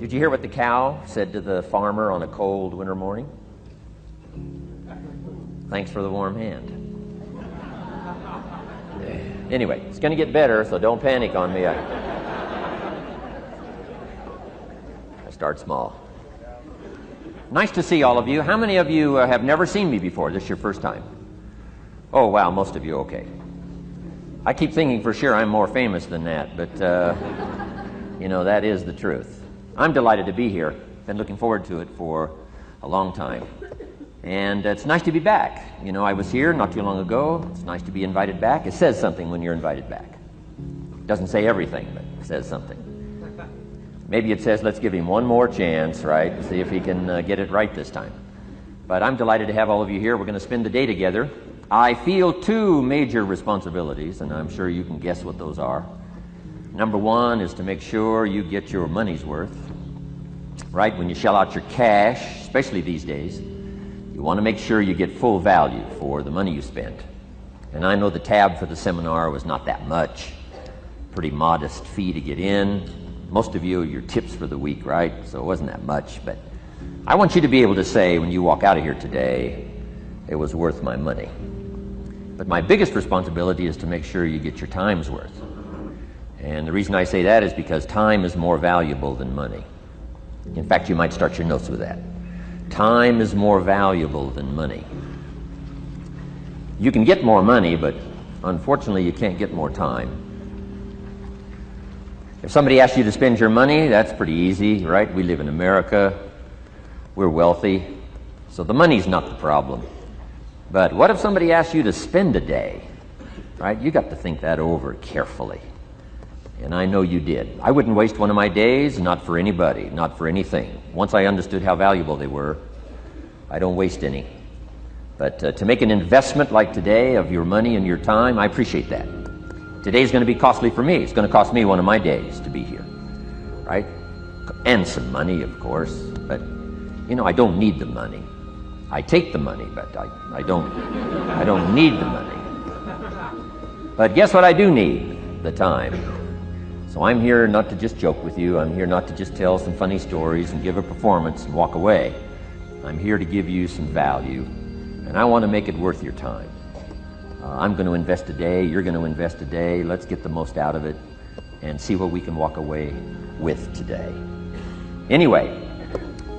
Did you hear what the cow said to the farmer on a cold winter morning? Thanks for the warm hand. Anyway, it's going to get better, so don't panic on me. I start small. Nice to see all of you. How many of you have never seen me before? This is your first time? Oh, wow, most of you, okay. I keep thinking for sure I'm more famous than that, but, you know, that is the truth. I'm delighted to be here. Been looking forward to it for a long time. And it's nice to be back. You know, I was here not too long ago. It's nice to be invited back. It says something when you're invited back. It doesn't say everything, but it says something. Maybe it says, let's give him one more chance, right? See if he can get it right this time. But I'm delighted to have all of you here. We're going to spend the day together. I feel two major responsibilities, and I'm sure you can guess what those are. Number one is to make sure you get your money's worth, right? When you shell out your cash, especially these days, you want to make sure you get full value for the money you spend. And I know the tab for the seminar was not that much. Pretty modest fee to get in. Most of you, your tips for the week, right? So it wasn't that much. But I want you to be able to say when you walk out of here today, it was worth my money. But my biggest responsibility is to make sure you get your time's worth. And the reason I say that is because time is more valuable than money. In fact, you might start your notes with that. Time is more valuable than money. You can get more money, but unfortunately you can't get more time. If somebody asks you to spend your money, that's pretty easy, right? We live in America. We're wealthy. So the money's not the problem. But what if somebody asks you to spend a day, right? You got to think that over carefully. And I know you did. I wouldn't waste one of my days, not for anybody, not for anything. Once I understood how valuable they were, I don't waste any. But to make an investment like today of your money and your time, I appreciate that. Today's going to be costly for me. It's going to cost me one of my days to be here, right? And some money, of course. But, you know, I don't need the money. I take the money, but I don't need the money. But guess what I do need? The time. So I'm here not to just joke with you. I'm here not to just tell some funny stories and give a performance and walk away. I'm here to give you some value, and I want to make it worth your time. I'm going to invest a day. You're going to invest a day. Let's get the most out of it and see what we can walk away with today. Anyway,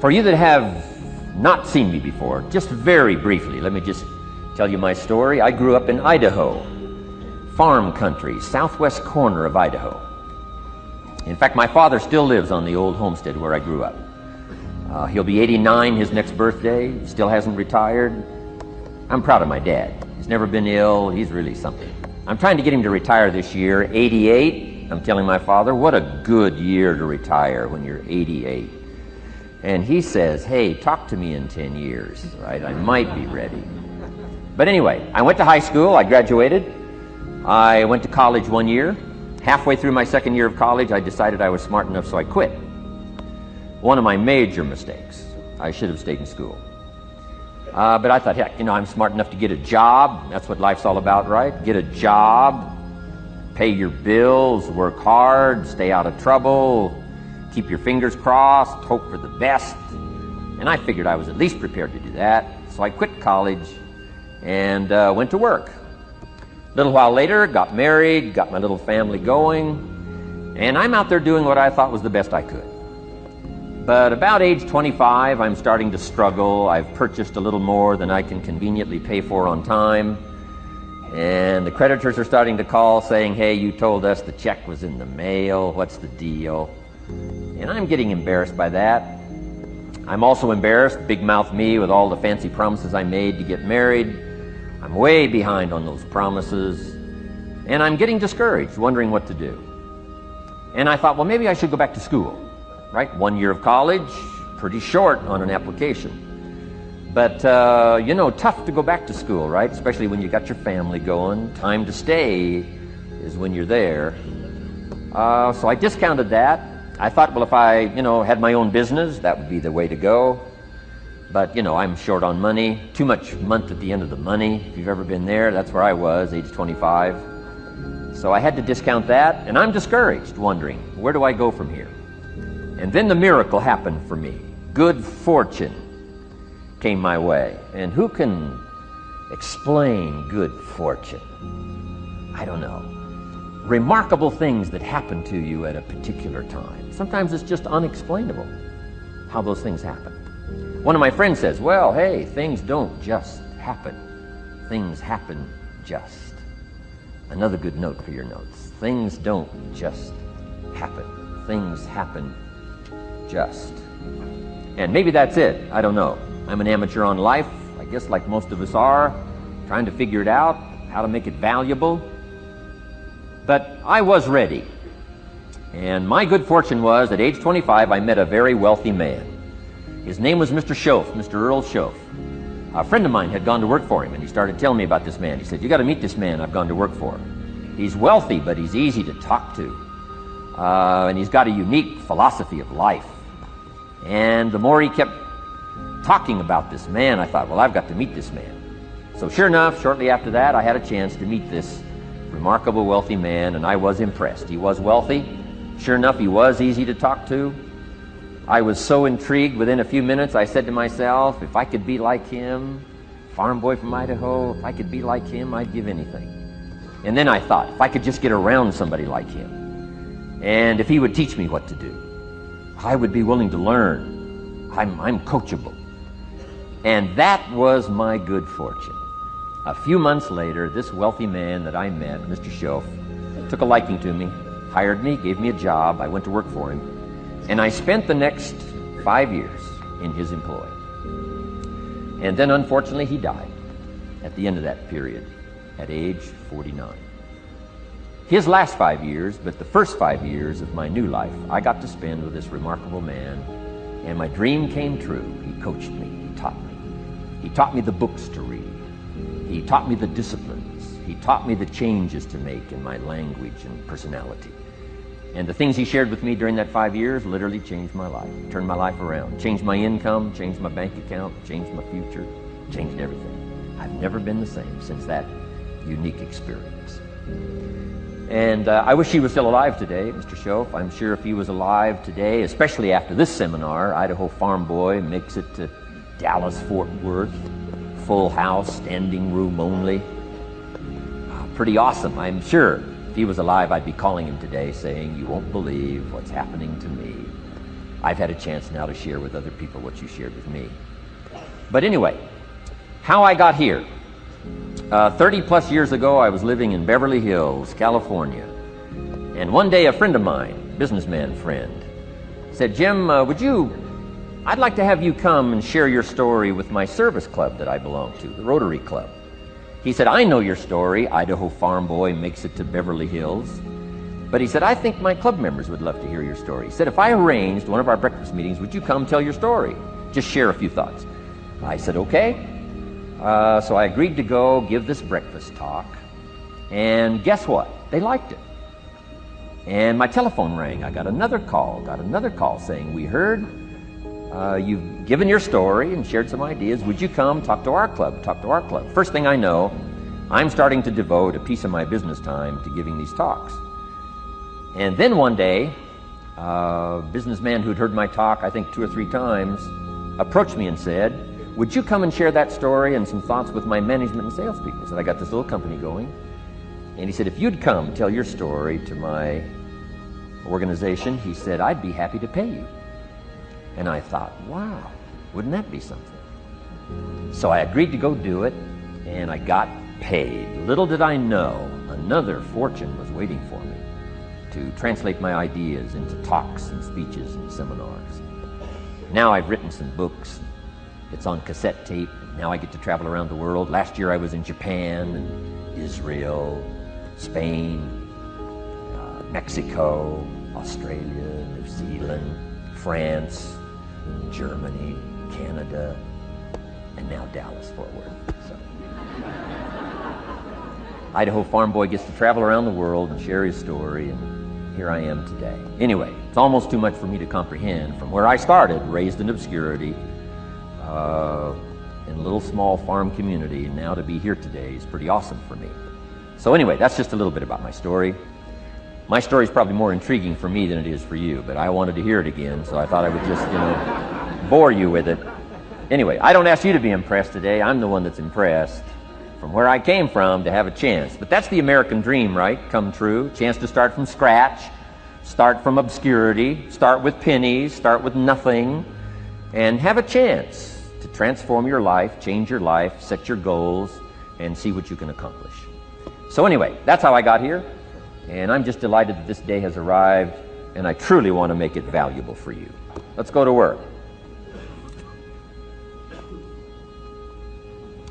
for you that have not seen me before, just very briefly, let me just tell you my story. I grew up in Idaho, farm country, southwest corner of Idaho. In fact, my father still lives on the old homestead where I grew up. He'll be 89 his next birthday, still hasn't retired. I'm proud of my dad. He's never been ill. He's really something. I'm trying to get him to retire this year, 88. I'm telling my father, what a good year to retire when you're 88. And he says, hey, talk to me in 10 years, right? I might be ready. But anyway, I went to high school. I graduated. I went to college 1 year. Halfway through my second year of college, I decided I was smart enough, so I quit. One of my major mistakes. I should have stayed in school. But I thought, heck, you know, I'm smart enough to get a job. That's what life's all about, right? Get a job, pay your bills, work hard, stay out of trouble, keep your fingers crossed, hope for the best. And I figured I was at least prepared to do that. So I quit college and went to work. A little while later, got married, got my little family going, and I'm out there doing what I thought was the best I could. But about age 25, I'm starting to struggle. I've purchased a little more than I can conveniently pay for on time, and the creditors are starting to call saying, hey, you told us the check was in the mail. What's the deal? And I'm getting embarrassed by that. I'm also embarrassed, big mouth me, with all the fancy promises I made to get married. I'm way behind on those promises, and I'm getting discouraged, wondering what to do. And I thought, well, maybe I should go back to school, right? 1 year of college, pretty short on an application. But, you know, tough to go back to school, right? Especially when you got your family going. Time to stay is when you're there. So I discounted that. I thought, well, if I, you know, had my own business, that would be the way to go. But, you know, I'm short on money, too much month at the end of the money. If you've ever been there, that's where I was, age 25. So I had to discount that, and I'm discouraged, wondering, where do I go from here? And then the miracle happened for me. Good fortune came my way. And who can explain good fortune? I don't know. Remarkable things that happen to you at a particular time. Sometimes it's just unexplainable how those things happen. One of my friends says, well, hey, things don't just happen. Things happen just. Another good note for your notes. Things don't just happen. Things happen just. And maybe that's it. I don't know. I'm an amateur on life, I guess like most of us are, trying to figure it out, how to make it valuable. But I was ready. And my good fortune was, at age 25, I met a very wealthy man. His name was Mr. Schoaf, Mr. Earl Schoaf. A friend of mine had gone to work for him, and he started telling me about this man. He said, you got to meet this man I've gone to work for. He's wealthy, but he's easy to talk to. And he's got a unique philosophy of life. And the more he kept talking about this man, I thought, well, I've got to meet this man. So sure enough, shortly after that, I had a chance to meet this remarkable wealthy man, and I was impressed. He was wealthy. Sure enough, he was easy to talk to. I was so intrigued, within a few minutes, I said to myself, if I could be like him, farm boy from Idaho, if I could be like him, I'd give anything. And then I thought, if I could just get around somebody like him, and if he would teach me what to do, I would be willing to learn. I'm coachable. And that was my good fortune. A few months later, this wealthy man that I met, Mr. Schoaf, took a liking to me, hired me, gave me a job. I went to work for him. And I spent the next 5 years in his employ. And then, unfortunately, he died at the end of that period, at age 49. His last 5 years, but the first 5 years of my new life, I got to spend with this remarkable man, and my dream came true. He coached me, he taught me. He taught me the books to read. He taught me the disciplines. He taught me the changes to make in my language and personality. And the things he shared with me during that 5 years literally changed my life, turned my life around, changed my income, changed my bank account, changed my future, changed everything. I've never been the same since that unique experience. And I wish he was still alive today, Mr. Schoaf. I'm sure if he was alive today, especially after this seminar, Idaho Farm Boy makes it to Dallas-Fort Worth, full house, standing room only. Pretty awesome, I'm sure. If he was alive, I'd be calling him today saying, you won't believe what's happening to me. I've had a chance now to share with other people what you shared with me. But anyway, how I got here. 30 plus years ago, I was living in Beverly Hills, California. And one day a friend of mine, businessman friend, said, Jim, I'd like to have you come and share your story with my service club that I belong to, the Rotary Club. He said, I know your story, Idaho Farm Boy makes it to Beverly Hills. But he said, I think my club members would love to hear your story. He said, if I arranged one of our breakfast meetings, would you come tell your story? Just share a few thoughts. I said, okay. So I agreed to go give this breakfast talk. And guess what? They liked it. And my telephone rang. I got another call saying, we heard you've given your story and shared some ideas. Would you come talk to our club? First thing I know, I'm starting to devote a piece of my business time to giving these talks. And then one day, a businessman who'd heard my talk, I think 2 or 3 times, approached me and said, would you come and share that story and some thoughts with my management and salespeople? He said, I got this little company going. And he said, if you'd come tell your story to my organization, he said, I'd be happy to pay you. And I thought, wow, wouldn't that be something? So I agreed to go do it, and I got paid. Little did I know, another fortune was waiting for me to translate my ideas into talks and speeches and seminars. Now I've written some books. It's on cassette tape. Now I get to travel around the world. Last year I was in Japan and Israel, Spain, Mexico, Australia, New Zealand, France, Germany, Canada, and now Dallas-Fort Worth. So. Idaho Farm Boy gets to travel around the world and share his story, and here I am today. Anyway, it's almost too much for me to comprehend. From where I started, raised in obscurity, in a little small farm community, and now to be here today is pretty awesome for me. So anyway, that's just a little bit about my story. My story is probably more intriguing for me than it is for you, but I wanted to hear it again, so I thought I would just, bore you with it. Anyway, I don't ask you to be impressed today. I'm the one that's impressed from where I came from to have a chance. But that's the American dream, right? Come true. Chance to start from scratch, start from obscurity, start with pennies, start with nothing, and have a chance to transform your life, change your life, set your goals, and see what you can accomplish. So anyway, that's how I got here, and I'm just delighted that this day has arrived, and I truly want to make it valuable for you. Let's go to work.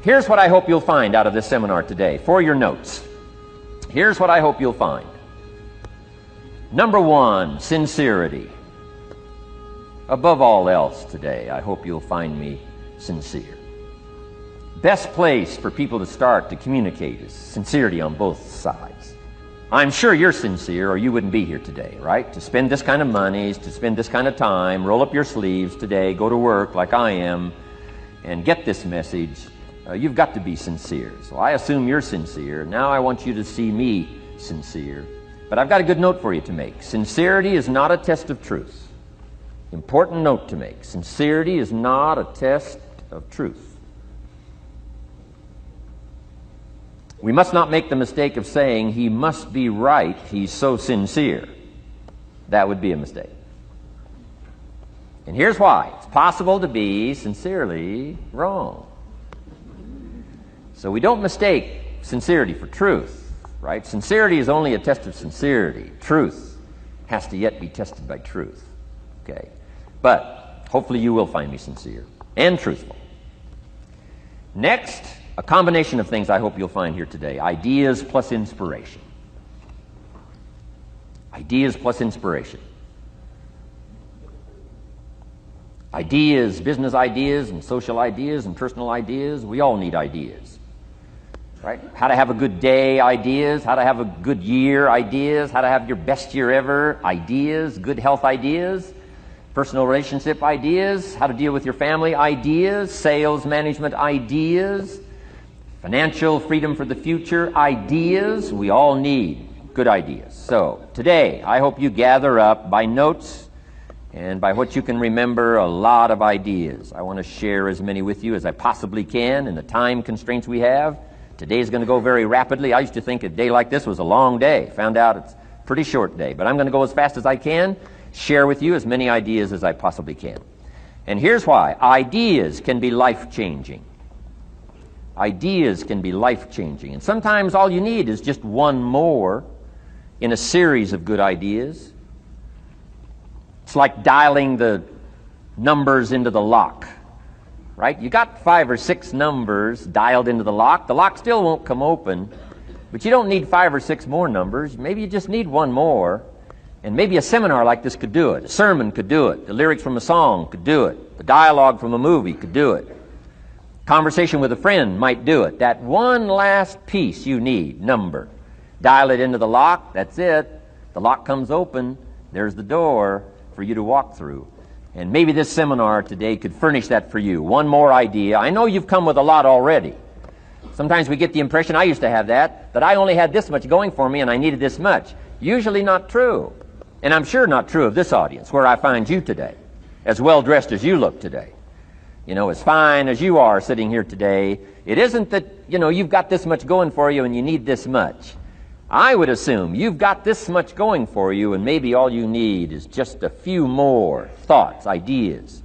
Here's what I hope you'll find out of this seminar today for your notes. Here's what I hope you'll find. Number one, sincerity. Above all else today, I hope you'll find me sincere. Best place for people to start to communicate is sincerity on both sides. I'm sure you're sincere or you wouldn't be here today, right? To spend this kind of money, to spend this kind of time, roll up your sleeves today, go to work like I am, and get this message. You've got to be sincere. So I assume you're sincere. Now I want you to see me sincere. But I've got a good note for you to make. Sincerity is not a test of truth. Important note to make. Sincerity is not a test of truth. We must not make the mistake of saying he must be right, he's so sincere. That would be a mistake. And here's why. It's possible to be sincerely wrong. So we don't mistake sincerity for truth, right? Sincerity is only a test of sincerity. Truth has to yet be tested by truth, okay? But hopefully you will find me sincere and truthful. Next, a combination of things I hope you'll find here today. Ideas plus inspiration. Ideas plus inspiration. Ideas, business ideas and social ideas and personal ideas. We all need ideas. Right? How to have a good day ideas, how to have a good year ideas, how to have your best year ever ideas, good health ideas, personal relationship ideas, how to deal with your family ideas, sales management ideas, financial freedom for the future ideas. We all need good ideas. So today, I hope you gather up by notes and by what you can remember a lot of ideas. I want to share as many with you as I possibly can in the time constraints we have. Today's going to go very rapidly. I used to think a day like this was a long day. Found out it's a pretty short day. But I'm going to go as fast as I can, share with you as many ideas as I possibly can. And here's why. Ideas can be life-changing. Ideas can be life-changing. And sometimes all you need is just one more in a series of good ideas. It's like dialing the numbers into the lock. Right? You got 5 or 6 numbers dialed into the lock. The lock still won't come open, but you don't need 5 or 6 more numbers. Maybe you just need one more, and maybe a seminar like this could do it. A sermon could do it. The lyrics from a song could do it. The dialogue from a movie could do it. Conversation with a friend might do it. That one last piece you need, number. Dial it into the lock. That's it. The lock comes open. There's the door for you to walk through. And maybe this seminar today could furnish that for you. One more idea. I know you've come with a lot already. Sometimes we get the impression, I used to have that I only had this much going for me and I needed this much. Usually not true. And I'm sure not true of this audience, where I find you today, as well dressed as you look today. As fine as you are sitting here today. It isn't that, you've got this much going for you and you need this much. I would assume you've got this much going for you, and maybe all you need is just a few more thoughts, ideas,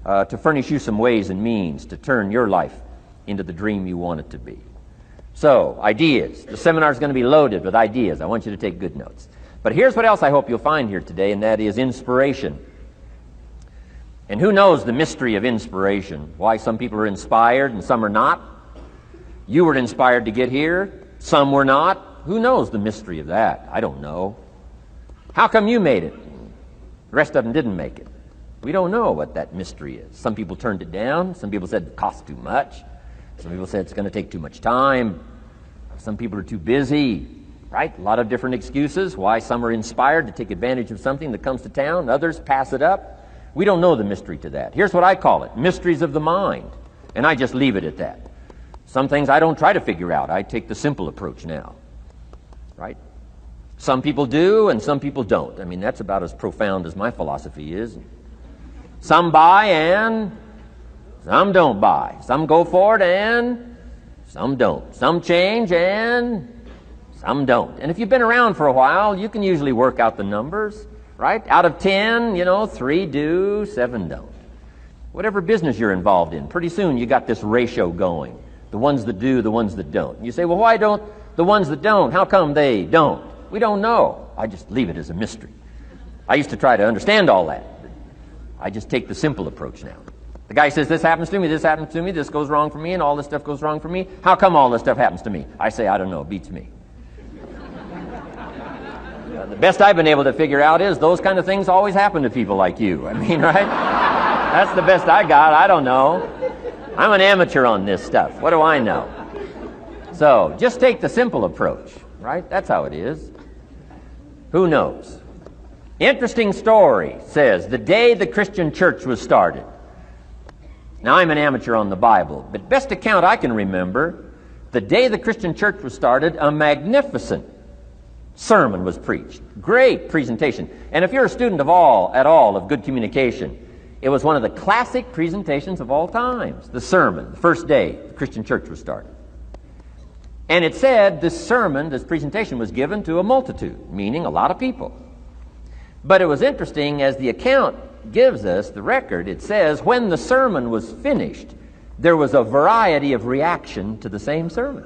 to furnish you some ways and means to turn your life into the dream you want it to be. So, ideas. The seminar is going to be loaded with ideas. I want you to take good notes. But here's what else I hope you'll find here today, and that is inspiration. And who knows the mystery of inspiration? Why some people are inspired and some are not? You were inspired to get here. Some were not. Who knows the mystery of that? I don't know. How come you made it? The rest of them didn't make it. We don't know what that mystery is. Some people turned it down. Some people said it costs too much. Some people said it's going to take too much time. Some people are too busy, right? A lot of different excuses why some are inspired to take advantage of something that comes to town. Others pass it up. We don't know the mystery to that. Here's what I call it. Mysteries of the mind. And I just leave it at that. Some things I don't try to figure out. I take the simple approach now. Right? Some people do and some people don't. I mean, that's about as profound as my philosophy is. Some buy and some don't buy. Some go for it and some don't. Some change and some don't. And if you've been around for a while, you can usually work out the numbers, right? Out of 10, 3 do, 7 don't. Whatever business you're involved in, pretty soon you got this ratio going. The ones that do, the ones that don't. And you say, well, why don't the ones that don't, how come they don't? We don't know. I just leave it as a mystery. I used to try to understand all that. I just take the simple approach now. The guy says, this happens to me, this goes wrong for me, and all this stuff goes wrong for me. How come all this stuff happens to me? I say, I don't know, it beats me. The best I've been able to figure out is those kind of things always happen to people like you. I mean, right? That's the best I got. I don't know. I'm an amateur on this stuff. What do I know? So, just take the simple approach, right? That's how it is. Who knows? Interesting story says the day the Christian church was started. Now, I'm an amateur on the Bible, but best account I can remember, the day the Christian church was started, a magnificent sermon was preached. Great presentation. And if you're a student at all of good communication, it was one of the classic presentations of all times. The sermon, the first day the Christian church was started. And it said this sermon, this presentation was given to a multitude, meaning a lot of people. But it was interesting, as the account gives us, the record, it says, when the sermon was finished, there was a variety of reaction to the same sermon.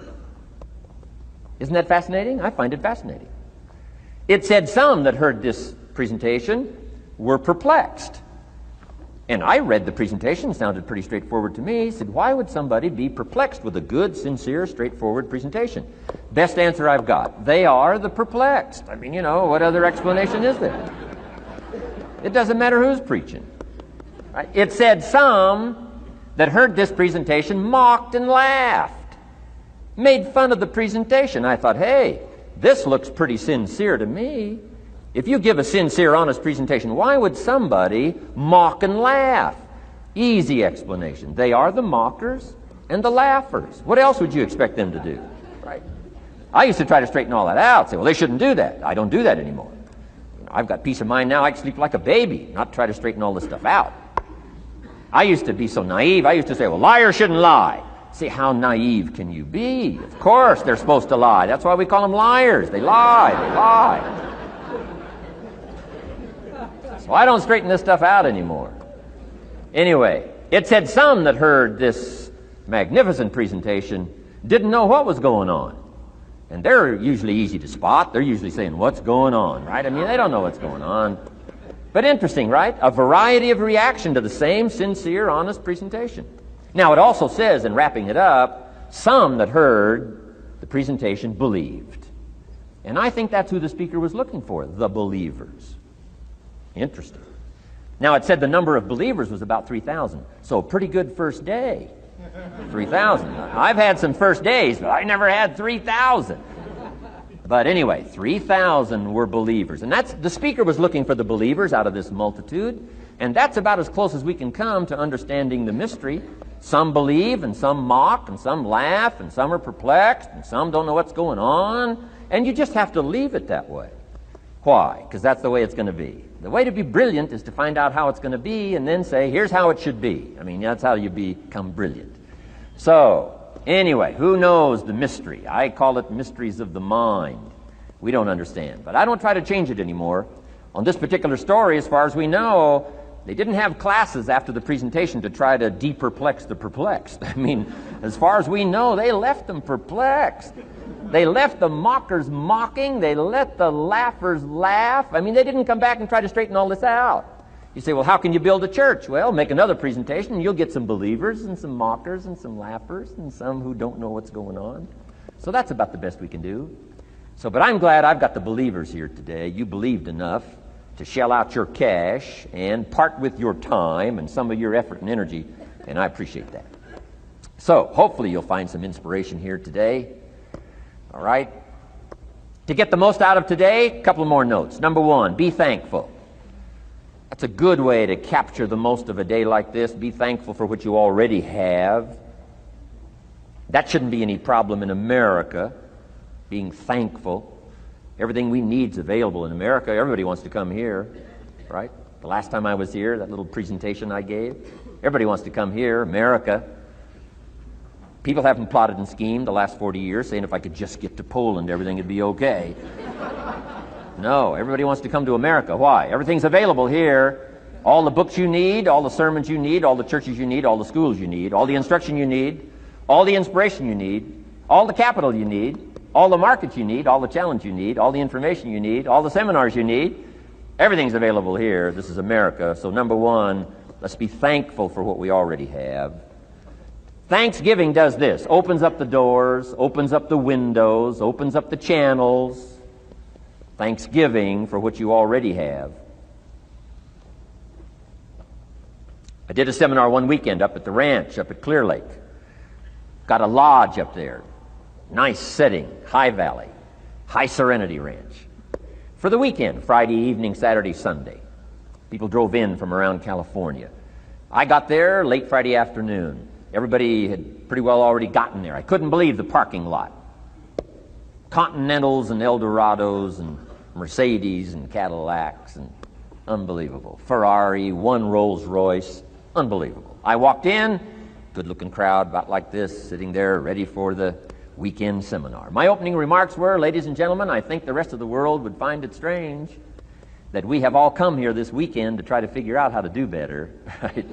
Isn't that fascinating? I find it fascinating. It said some that heard this presentation were perplexed. And I read the presentation, sounded pretty straightforward to me. Said, why would somebody be perplexed with a good, sincere, straightforward presentation? Best answer I've got. They are the perplexed. I mean, what other explanation is there? It doesn't matter who's preaching. Right? It said some that heard this presentation mocked and laughed, made fun of the presentation. I thought, hey, this looks pretty sincere to me. If you give a sincere, honest presentation, why would somebody mock and laugh? Easy explanation. They are the mockers and the laughers. What else would you expect them to do? Right? I used to try to straighten all that out. Say, well, they shouldn't do that. I don't do that anymore. I've got peace of mind now. I can sleep like a baby, not try to straighten all this stuff out. I used to be so naive. I used to say, well, liars shouldn't lie. See, how naive can you be? Of course they're supposed to lie. That's why we call them liars. They lie. They lie. So I don't straighten this stuff out anymore. Anyway, it said some that heard this magnificent presentation didn't know what was going on. And they're usually easy to spot. They're usually saying, what's going on, right? I mean, they don't know what's going on. But interesting, right? A variety of reaction to the same sincere, honest presentation. Now, it also says, in wrapping it up, some that heard the presentation believed. And I think that's who the speaker was looking for, the believers. Interesting. Now, it said the number of believers was about 3,000. So, a pretty good first day. 3,000. I've had some first days, but I never had 3,000. But anyway, 3,000 were believers. And that's the speaker was looking for the believers out of this multitude. And that's about as close as we can come to understanding the mystery. Some believe, and some mock, and some laugh, and some are perplexed, and some don't know what's going on. And you just have to leave it that way. Why? Because that's the way it's going to be. The way to be brilliant is to find out how it's going to be and then say, here's how it should be. I mean, that's how you become brilliant. So, anyway, who knows the mystery? I call it mysteries of the mind. We don't understand. But I don't try to change it anymore. On this particular story, as far as we know, they didn't have classes after the presentation to try to de-perplex the perplexed. I mean, as far as we know, they left them perplexed. They left the mockers mocking. They let the laughers laugh. I mean, they didn't come back and try to straighten all this out. You say, well, how can you build a church? Well, make another presentation, and you'll get some believers and some mockers and some laughers and some who don't know what's going on. So that's about the best we can do. So, but I'm glad I've got the believers here today. You believed enough to shell out your cash and part with your time and some of your effort and energy, and I appreciate that. So, hopefully you'll find some inspiration here today. All right? To get the most out of today, a couple more notes. Number one, be thankful. That's a good way to capture the most of a day like this. Be thankful for what you already have. That shouldn't be any problem in America, being thankful. Everything we need is available in America. Everybody wants to come here, right? The last time I was here, that little presentation I gave, everybody wants to come here, America. People haven't plotted and schemed the last 40 years saying if I could just get to Poland, everything would be okay. No, everybody wants to come to America. Why? Everything's available here. All the books you need, all the sermons you need, all the churches you need, all the schools you need, all the instruction you need, all the inspiration you need, all the capital you need, all the markets you need, all the challenge you need, all the information you need, all the seminars you need. Everything's available here. This is America. So number one, let's be thankful for what we already have. Thanksgiving does this. Opens up the doors, opens up the windows, opens up the channels. Thanksgiving for what you already have. I did a seminar one weekend up at the ranch, up at Clear Lake. Got a lodge up there. Nice setting, high valley, high serenity ranch. For the weekend, Friday evening, Saturday, Sunday. People drove in from around California. I got there late Friday afternoon. Everybody had pretty well already gotten there. I couldn't believe the parking lot. Continentals and Eldorados and Mercedes and Cadillacs and unbelievable. Ferrari, one Rolls Royce, unbelievable. I walked in, good-looking crowd about like this, sitting there ready for the weekend seminar. My opening remarks were, ladies and gentlemen, I think the rest of the world would find it strange that we have all come here this weekend to try to figure out how to do better. Right?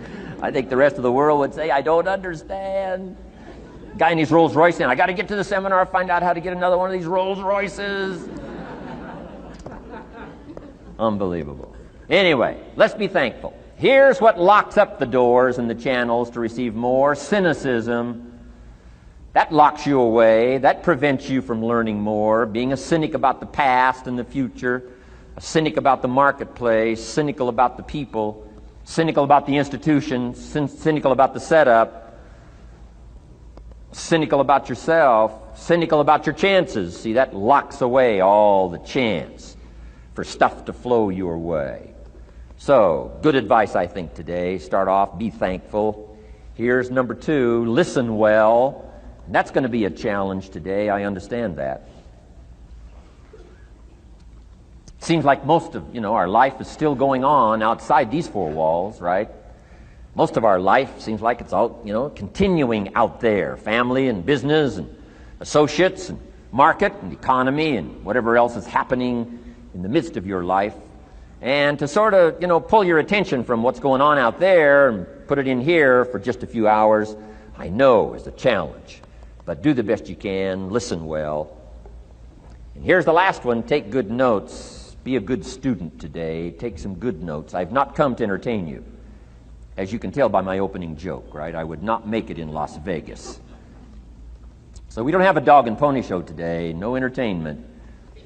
I think the rest of the world would say, I don't understand. Guy in his Rolls Royce saying, I got to get to the seminar, find out how to get another one of these Rolls Royces. Unbelievable. Anyway, let's be thankful. Here's what locks up the doors and the channels to receive more: cynicism. That locks you away. That prevents you from learning more. Being a cynic about the past and the future, a cynic about the marketplace, cynical about the people, cynical about the institutions, cynical about the setup, cynical about yourself, cynical about your chances. See, that locks away all the chance for stuff to flow your way. So, good advice, I think, today. Start off, be thankful. Here's number two, listen well. And that's going to be a challenge today. I understand that. Seems like most of, our life is still going on outside these four walls, right? Most of our life seems like it's all, continuing out there. Family and business and associates and market and economy and whatever else is happening in the midst of your life. And to sort of, pull your attention from what's going on out there and put it in here for just a few hours, I know is a challenge. But do the best you can, listen well. And here's the last one, take good notes. Be a good student today. Take some good notes. I've not come to entertain you. As you can tell by my opening joke, right? I would not make it in Las Vegas. So we don't have a dog and pony show today, no entertainment.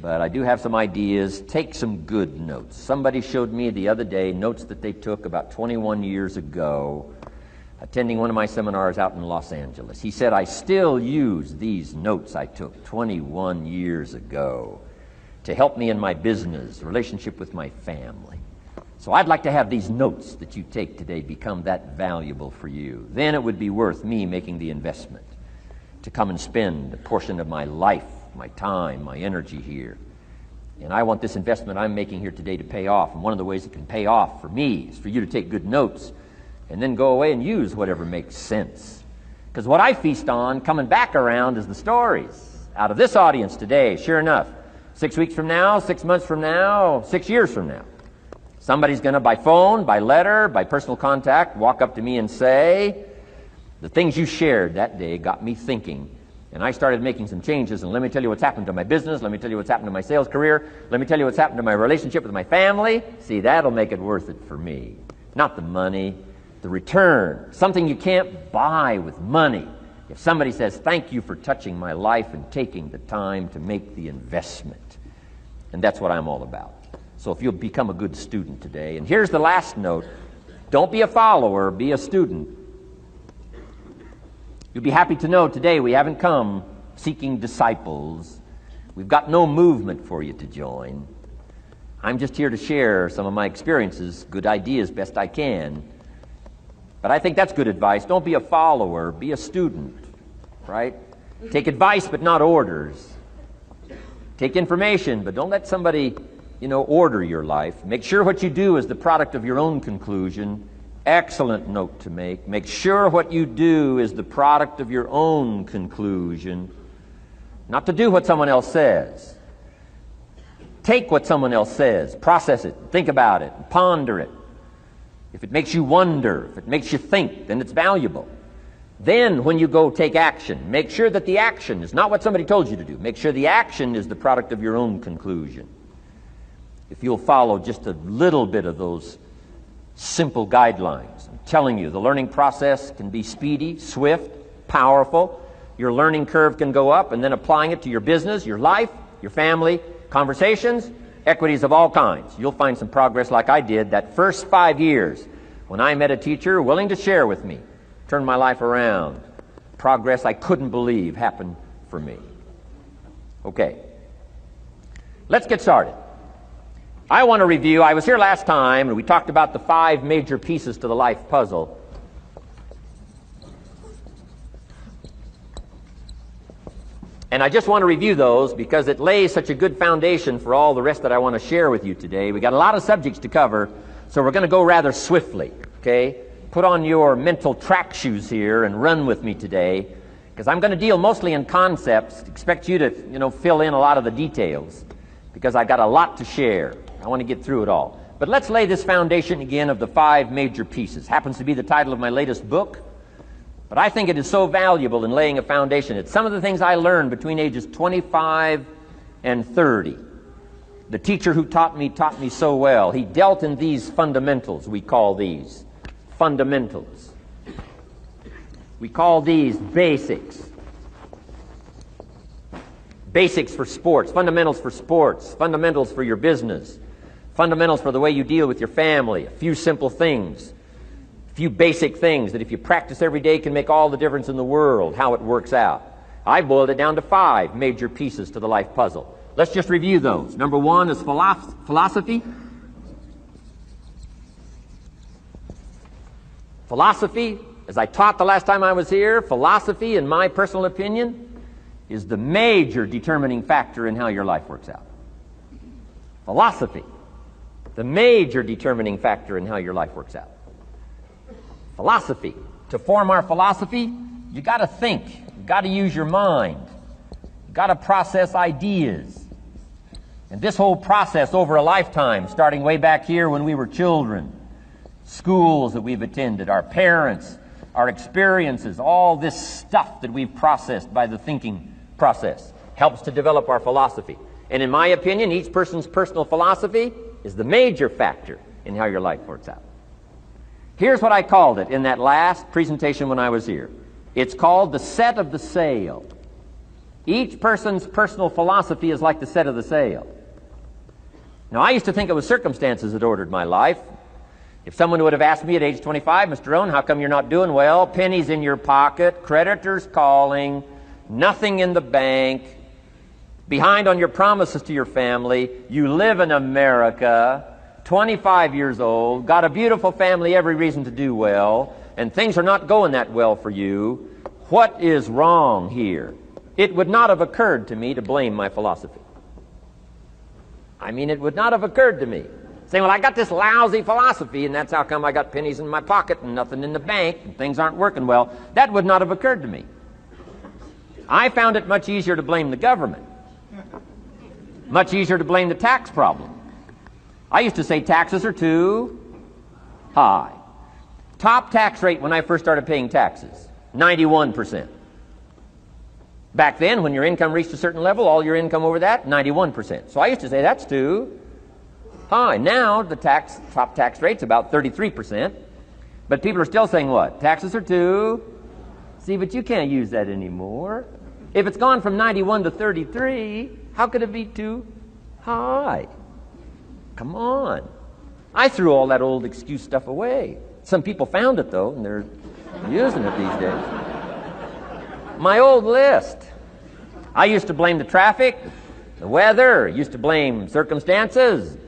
But I do have some ideas. Take some good notes. Somebody showed me the other day notes that they took about 21 years ago, attending one of my seminars out in Los Angeles. He said, I still use these notes I took 21 years ago to help me in my business, relationship with my family. So I'd like to have these notes that you take today become that valuable for you. Then it would be worth me making the investment to come and spend a portion of my life, my time, my energy here. And I want this investment I'm making here today to pay off. And one of the ways it can pay off for me is for you to take good notes and then go away and use whatever makes sense. Because what I feast on coming back around is the stories out of this audience today. Sure enough, 6 weeks from now, 6 months from now, 6 years from now, somebody's going to, by phone, by letter, by personal contact, walk up to me and say, the things you shared that day got me thinking. And I started making some changes, and let me tell you what's happened to my business. Let me tell you what's happened to my sales career. Let me tell you what's happened to my relationship with my family. See, that'll make it worth it for me. Not the money, the return. Something you can't buy with money. If somebody says, thank you for touching my life and taking the time to make the investment. And that's what I'm all about. So if you'll become a good student today. And here's the last note. Don't be a follower, be a student. You'll be happy to know today we haven't come seeking disciples. We've got no movement for you to join. I'm just here to share some of my experiences, good ideas best I can. But I think that's good advice. Don't be a follower, be a student, right? Take advice but not orders. Take information, but don't let somebody, order your life. Make sure what you do is the product of your own conclusion. Excellent note to make. Make sure what you do is the product of your own conclusion. Not to do what someone else says. Take what someone else says, process it, think about it, ponder it. If it makes you wonder, if it makes you think, then it's valuable. Then, when you go take action, make sure that the action is not what somebody told you to do. Make sure the action is the product of your own conclusion. If you'll follow just a little bit of those simple guidelines, I'm telling you, the learning process can be speedy, swift, powerful. Your learning curve can go up, and then applying it to your business, your life, your family, conversations, equities of all kinds. You'll find some progress like I did that first 5 years when I met a teacher willing to share with me. Turned my life around. Progress I couldn't believe happened for me. Okay. Let's get started. I want to review, I was here last time and we talked about the 5 major pieces to the life puzzle. And I just want to review those because it lays such a good foundation for all the rest that I want to share with you today. We got a lot of subjects to cover, so we're going to go rather swiftly, okay? Put on your mental track shoes here and run with me today, because I'm going to deal mostly in concepts. Expect you to, fill in a lot of the details, because I've got a lot to share. I want to get through it all. But let's lay this foundation again of the 5 major pieces. Happens to be the title of my latest book, but I think it is so valuable in laying a foundation. It's some of the things I learned between ages 25 and 30. The teacher who taught me so well. He dealt in these fundamentals, we call these. Fundamentals. We call these basics. Basics for sports, fundamentals for sports, fundamentals for your business, fundamentals for the way you deal with your family, a few simple things, a few basic things that if you practice every day can make all the difference in the world, how it works out. I boiled it down to 5 major pieces to the life puzzle. Let's just review those. Number 1 is philosophy. Philosophy, as I taught the last time I was here, philosophy, in my personal opinion, is the major determining factor in how your life works out. Philosophy, the major determining factor in how your life works out. Philosophy. To form our philosophy, you got to think. You got to use your mind. You got to process ideas. And this whole process over a lifetime, starting way back here when we were children, schools that we've attended, our parents, our experiences, all this stuff that we've processed by the thinking process helps to develop our philosophy. And in my opinion, each person's personal philosophy is the major factor in how your life works out. Here's what I called it in that last presentation when I was here. It's called the set of the sail. Each person's personal philosophy is like the set of the sail. Now, I used to think it was circumstances that ordered my life. If someone would have asked me at age 25, Mr. Rohn, how come you're not doing well? Pennies in your pocket, creditors calling, nothing in the bank, behind on your promises to your family, you live in America, 25 years old, got a beautiful family, every reason to do well, and things are not going that well for you. What is wrong here? It would not have occurred to me to blame my philosophy. I mean, it would not have occurred to me. Saying, well, I got this lousy philosophy, and that's how come I got pennies in my pocket and nothing in the bank, and things aren't working well. That would not have occurred to me. I found it much easier to blame the government. Much easier to blame the tax problem. I used to say taxes are too high. Top tax rate when I first started paying taxes, 91%. Back then, when your income reached a certain level, all your income over that, 91%. So I used to say that's too high. Now, the top tax rate's about 33%. But people are still saying what? Taxes are too. See, but you can't use that anymore. If it's gone from 91 to 33, how could it be too high? Come on. I threw all that old excuse stuff away. Some people found it, though, and they're using it these days. My old list. I used to blame the traffic, the weather, used to blame circumstances,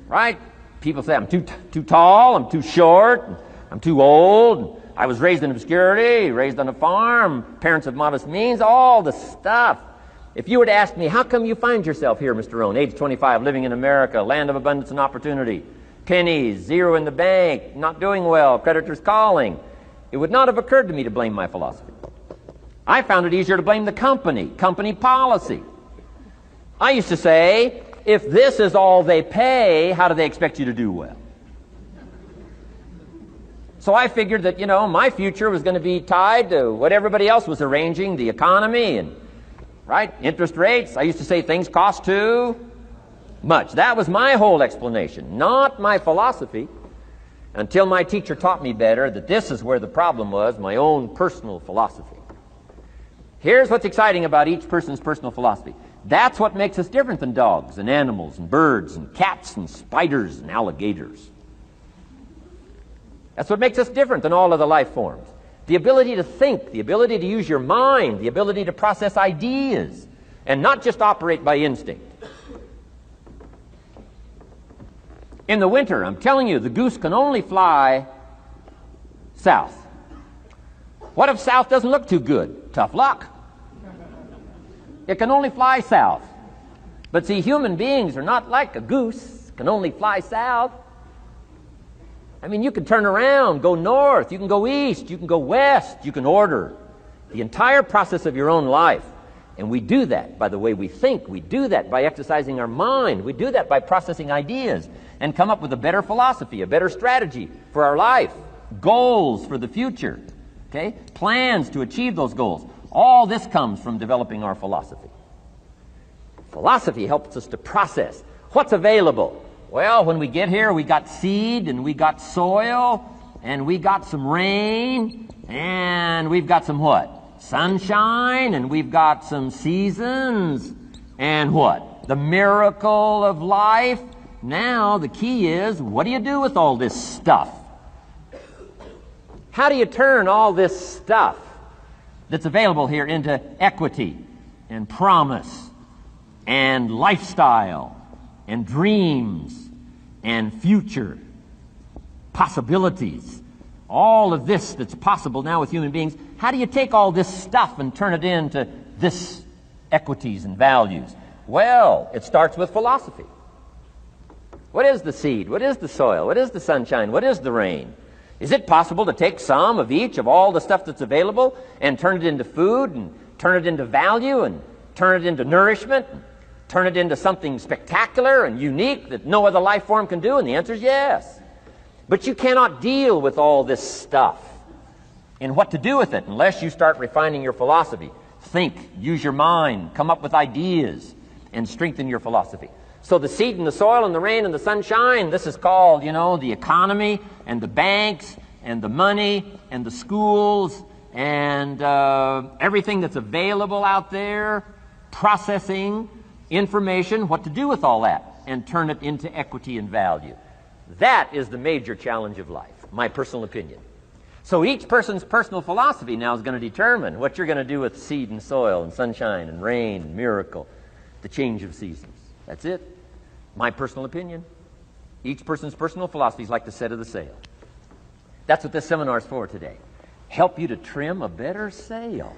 right? People say I'm too tall, I'm too short, I'm too old, I was raised in obscurity, raised on a farm, parents of modest means, all the stuff. If you were to ask me, how come you find yourself here, Mr. Rohn, age 25, living in America, land of abundance and opportunity, pennies, zero in the bank, not doing well, creditors calling, it would not have occurred to me to blame my philosophy. I found it easier to blame the company policy. I used to say, if this is all they pay, how do they expect you to do well? So I figured that, my future was going to be tied to what everybody else was arranging, the economy and, right, interest rates. I used to say things cost too much. That was my whole explanation, not my philosophy, until my teacher taught me better that this is where the problem was, my own personal philosophy. Here's what's exciting about each person's personal philosophy. That's what makes us different than dogs and animals and birds and cats and spiders and alligators. That's what makes us different than all other life forms. The ability to think, the ability to use your mind, the ability to process ideas, and not just operate by instinct. In the winter, I'm telling you, the goose can only fly south. What if south doesn't look too good? Tough luck. It can only fly south. But see, human beings are not like a goose, can only fly south. I mean, you can turn around, go north, you can go east, you can go west, you can order the entire process of your own life. And we do that by the way we think. We do that by exercising our mind. We do that by processing ideas and come up with a better philosophy, a better strategy for our life, goals for the future, okay? Plans to achieve those goals. All this comes from developing our philosophy. Philosophy helps us to process what's available. Well, when we get here, we got seed, and we got soil, and we got some rain, and we've got some what? Sunshine, and we've got some seasons, and what? The miracle of life. Now, the key is, what do you do with all this stuff? How do you turn all this stuff that's available here into equity, and promise, and lifestyle, and dreams, and future possibilities? All of this that's possible now with human beings, how do you take all this stuff and turn it into this equities and values? Well, it starts with philosophy. What is the seed? What is the soil? What is the sunshine? What is the rain? Is it possible to take some of each of all the stuff that's available and turn it into food and turn it into value and turn it into nourishment and turn it into something spectacular and unique that no other life form can do? And the answer is yes. But you cannot deal with all this stuff and what to do with it unless you start refining your philosophy. Think, use your mind, come up with ideas, and strengthen your philosophy. So the seed and the soil and the rain and the sunshine, this is called, the economy and the banks and the money and the schools and everything that's available out there, processing information, what to do with all that, and turn it into equity and value. That is the major challenge of life, my personal opinion. So each person's personal philosophy now is going to determine what you're going to do with seed and soil and sunshine and rain and miracle, the change of seasons. That's it. My personal opinion. Each person's personal philosophy is like the set of the sail. That's what this seminar is for today. Help you to trim a better sail.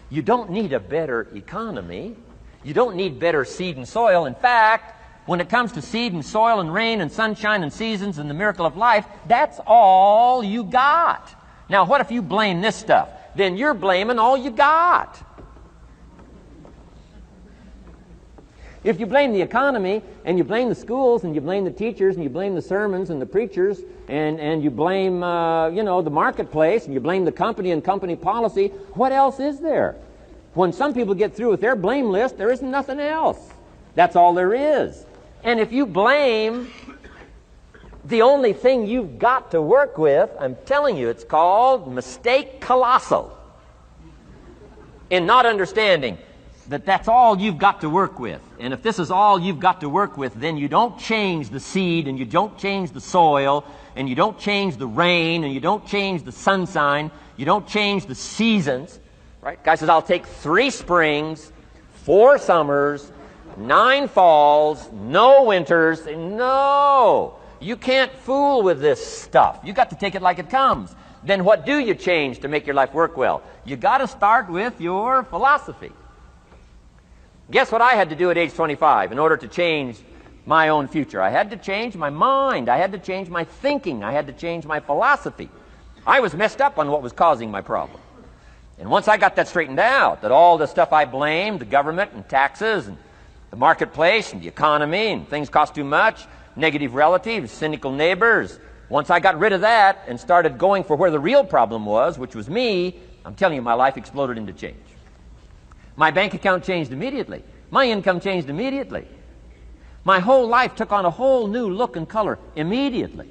You don't need a better economy. You don't need better seed and soil. In fact, when it comes to seed and soil and rain and sunshine and seasons and the miracle of life, that's all you got. Now, what if you blame this stuff? Then you're blaming all you got. If you blame the economy, and you blame the schools, and you blame the teachers, and you blame the sermons and the preachers, and you blame, the marketplace, and you blame the company and company policy, what else is there? When some people get through with their blame list, there isn't nothing else. That's all there is. And if you blame the only thing you've got to work with, I'm telling you, it's called mistake colossal. In not understanding that that's all you've got to work with. And if this is all you've got to work with, then you don't change the seed, and you don't change the soil, and you don't change the rain, and you don't change the sunshine, you don't change the seasons. Right? Guy says, I'll take 3 springs, 4 summers, 9 falls, no winters. No! You can't fool with this stuff. You got to take it like it comes. Then what do you change to make your life work well? You got to start with your philosophy. Guess what I had to do at age 25 in order to change my own future? I had to change my mind. I had to change my thinking. I had to change my philosophy. I was messed up on what was causing my problem. And once I got that straightened out, that all the stuff I blamed, the government and taxes and the marketplace and the economy and things cost too much, negative relatives, cynical neighbors, once I got rid of that and started going for where the real problem was, which was me, I'm telling you, my life exploded into change. My bank account changed immediately. My income changed immediately. My whole life took on a whole new look and color immediately.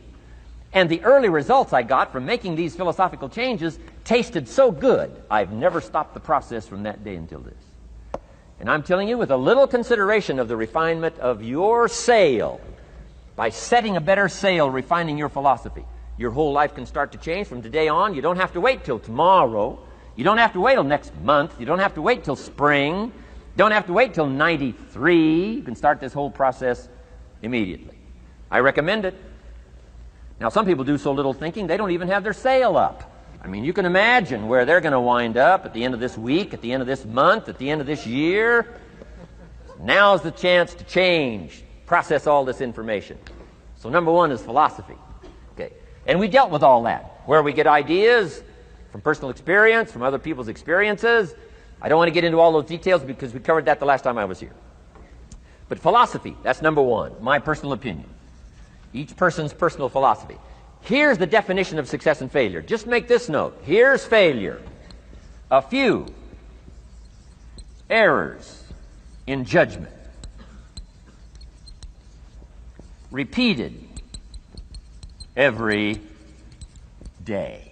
And the early results I got from making these philosophical changes tasted so good, I've never stopped the process from that day until this. And I'm telling you, with a little consideration of the refinement of your sail, by setting a better sail, refining your philosophy, your whole life can start to change from today on. You don't have to wait till tomorrow. You don't have to wait till next month. You don't have to wait till spring. You don't have to wait till 93. You can start this whole process immediately. I recommend it. Now, some people do so little thinking, they don't even have their sail up. I mean, you can imagine where they're going to wind up at the end of this week, at the end of this month, at the end of this year. Now's the chance to change, process all this information. So number one is philosophy. Okay. And we dealt with all that, where we get ideas from personal experience, from other people's experiences. I don't want to get into all those details because we covered that the last time I was here. But philosophy, that's number one, my personal opinion. Each person's personal philosophy. Here's the definition of success and failure. Just make this note. Here's failure. A few errors in judgment, repeated every day.